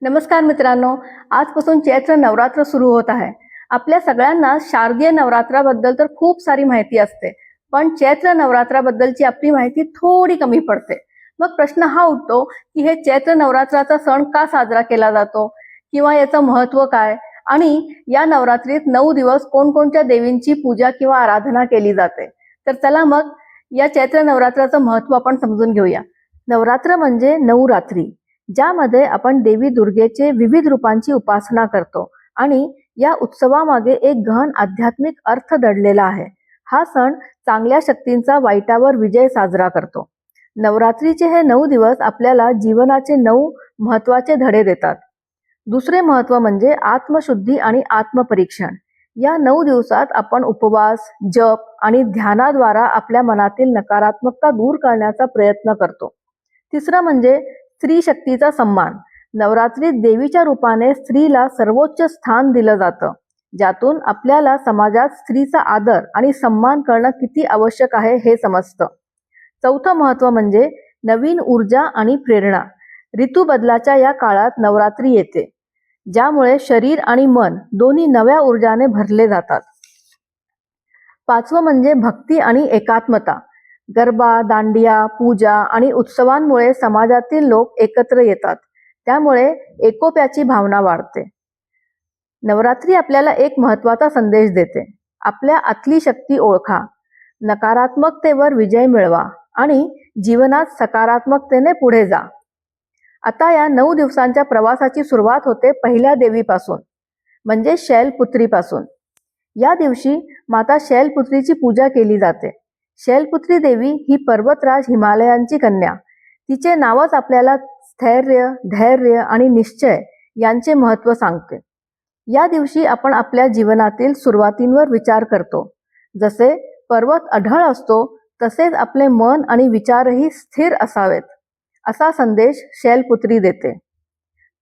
नमस्कार मित्रांनो, आजपासून चैत्र नवरात्र सुरू होत आहे. आपल्या सगळ्यांना शारदीय नवरात्राबद्दल तर खूप सारी माहिती असते, पण चैत्र नवरात्राबद्दलची आपली माहिती थोडी कमी पडते. मग प्रश्न हा उठतो की हे चैत्र नवरात्राचा सण का साजरा केला जातो किंवा याचं महत्त्व काय, आणि या नवरात्रीत 9 दिवस कोणकोणत्या देवींची पूजा किंवा आराधना केली जाते. तर चला मग या चैत्र नवरात्राचं महत्त्व आपण समजून घेऊया. नवरात्र म्हणजे 9 रात्री, ज्यामध्ये आपण देवी दुर्गेचे विविध रूपांची उपासना करतो आणि या उत्सवामागे एक गहन आध्यात्मिक अर्थ दडलेला आहे. हा सण चांगल्या शक्तींचा वाईटावर विजय साजरा करतो. नवरात्रीचे हे 9 दिवस आपल्याला जीवनाचे 9 महत्वाचे धडे देतात. दुसरे महत्व म्हणजे आत्मशुद्धी आणि आत्मपरीक्षण. या 9 दिवसात आपण उपवास, जप आणि ध्यानाद्वारा आपल्या मनातील नकारात्मकता दूर करण्याचा प्रयत्न करतो. तिसरं म्हणजे स्त्री शक्तीचा सन्मान. नवरात्रीत देवीच्या रूपाने स्त्रीला सर्वोच्च स्थान दिलं जातं, ज्यातून आपल्याला समाजात स्त्रीचा आदर आणि सन्मान करणं किती आवश्यक आहे हे समजतं. चौथं महत्व म्हणजे नवीन ऊर्जा आणि प्रेरणा. ऋतू बदलाच्या या काळात नवरात्री येते, ज्यामुळे शरीर आणि मन दोन्ही नव्या ऊर्जाने भरले जातात. पाचवं म्हणजे भक्ती आणि एकात्मता. गरबा, दांडिया, पूजा आणि उत्सवांमुळे समाजातील लोक एकत्र येतात, त्यामुळे एकोप्याची भावना वाढते. नवरात्री आपल्याला एक महत्त्वाचा संदेश देते. आपल्या आतली शक्ती ओळखा, नकारात्मकतेवर विजय मिळवा आणि जीवनात सकारात्मकतेने पुढे जा. आता या 9 दिवसांच्या प्रवासाची सुरुवात होते पहिल्या देवीपासून, म्हणजे शैलपुत्रीपासून. या दिवशी माता शैलपुत्रीची पूजा केली जाते. शैलपुत्री देवी ही पर्वतराज हिमालयांची कन्या. तिचे नावच आपल्याला स्थैर्य, धैर्य आणि निश्चय यांचे महत्त्व सांगते. या दिवशी आपण आपल्या जीवनातील सुरुवातींवर विचार करतो. जसे पर्वत अढळ असतो, तसेच आपले मन आणि विचारही स्थिर असावेत, असा संदेश शैलपुत्री देते.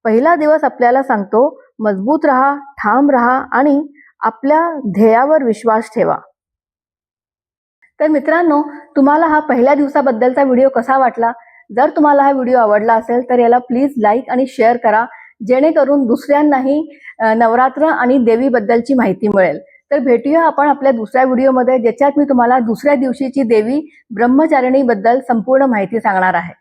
पहिला दिवस आपल्याला सांगतो, मजबूत राहा, ठाम राहा आणि आपल्या ध्येयावर विश्वास ठेवा. तर मित्रांनो, तुम्हाला हा पहिल्या दिवसाबद्दलचा व्हिडिओ कसा वाटला? जर तुम्हाला हा व्हिडिओ आवडला असेल तर याला प्लीज लाईक आणि शेअर करा, जेणेकरून दुसऱ्यांनाही नवरात्र आणि देवीबद्दलची माहिती मिळेल. तर भेटूया आपण आपल्या दुसऱ्या व्हिडिओमध्ये, ज्याच्यात मी तुम्हाला दुसऱ्या दिवशीची देवी ब्रह्मचारिणीबद्दल संपूर्ण माहिती सांगणार आहे.